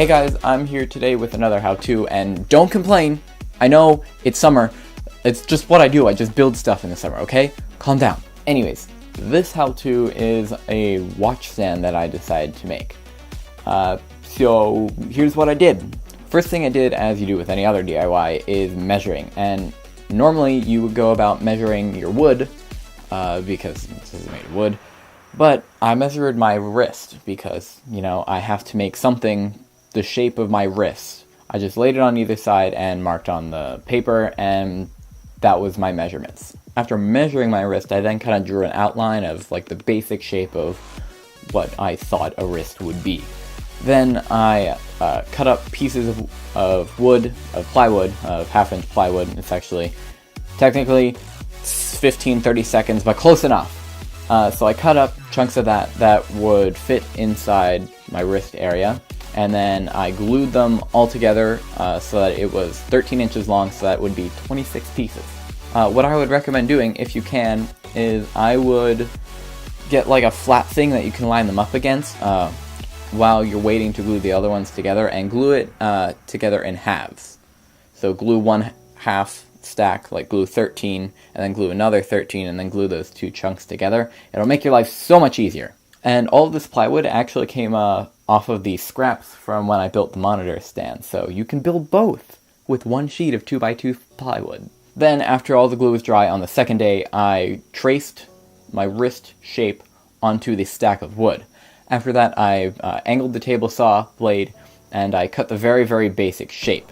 Hey guys, I'm here today with another how-to, and don't complain. I know it's summer. It's just what I do. I just build stuff in the summer, okay? Calm down. Anyways, this how-to is a watch stand that I decided to make. So here's what I did. First thing I did, as you do with any other DIY, is measuring. And normally you would go about measuring your wood, because this is made of wood. But I measured my wrist because, you know, I have to make something the shape of my wrist. I just laid it on either side and marked on the paper, and that was my measurements. After measuring my wrist, I then kind of drew an outline of like the basic shape of what I thought a wrist would be. Then I cut up pieces of wood, of plywood, of half-inch plywood. It's actually, technically, 15-30 seconds, but close enough. So I cut up chunks of that would fit inside my wrist area, and then I glued them all together so that it was 13 inches long, so that would be 26 pieces. What I would recommend doing, if you can, is I would get like a flat thing that you can line them up against while you're waiting to glue the other ones together, and glue it together in halves. So glue one half stack, like glue 13, and then glue another 13, and then glue those two chunks together. It'll make your life so much easier. And all of this plywood actually came off of the scraps from when I built the monitor stand, so you can build both with one sheet of 2x2 plywood. Then, after all the glue was dry on the second day, I traced my wrist shape onto the stack of wood. After that, I angled the table saw blade, and I cut the very, very basic shape.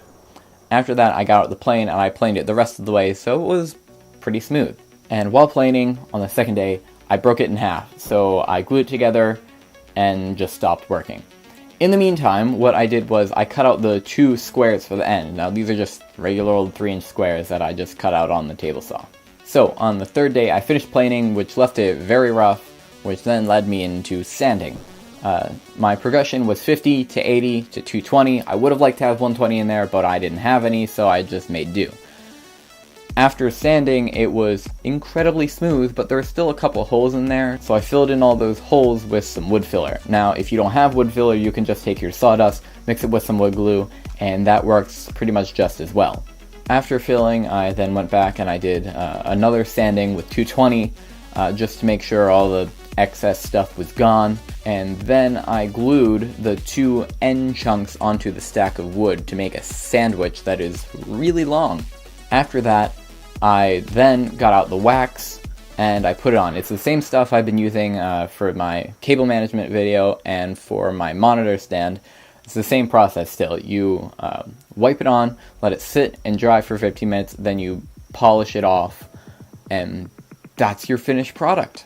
After that, I got out the plane, and I planed it the rest of the way, so it was pretty smooth. And while planing, on the second day, I broke it in half, so I glued it together and just stopped working. In the meantime, what I did was I cut out the two squares for the end. Now, these are just regular old 3-inch squares that I just cut out on the table saw. So, on the third day, I finished planing, which left it very rough, which then led me into sanding. My progression was 50 to 80 to 220. I would have liked to have 120 in there, but I didn't have any, so I just made do. After sanding, it was incredibly smooth, but there were still a couple holes in there, so I filled in all those holes with some wood filler. Now, if you don't have wood filler, you can just take your sawdust, mix it with some wood glue, and that works pretty much just as well. After filling, I then went back and I did another sanding with 220, just to make sure all the excess stuff was gone, and then I glued the two end chunks onto the stack of wood to make a sandwich that is really long. After that, I then got out the wax and I put it on. It's the same stuff I've been using for my cable management video and for my monitor stand. It's the same process still. You wipe it on, let it sit and dry for 15 minutes, then you polish it off, and that's your finished product.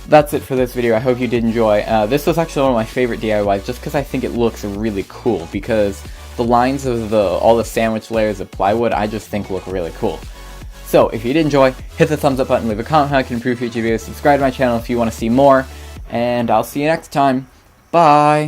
That's it for this video. I hope you did enjoy. This was actually one of my favorite DIYs just because I think it looks really cool, because the lines of all the sandwich layers of plywood I just think look really cool. So if you did enjoy, hit the thumbs up button, leave a comment how I can improve future videos, subscribe to my channel if you want to see more, and I'll see you next time. Bye!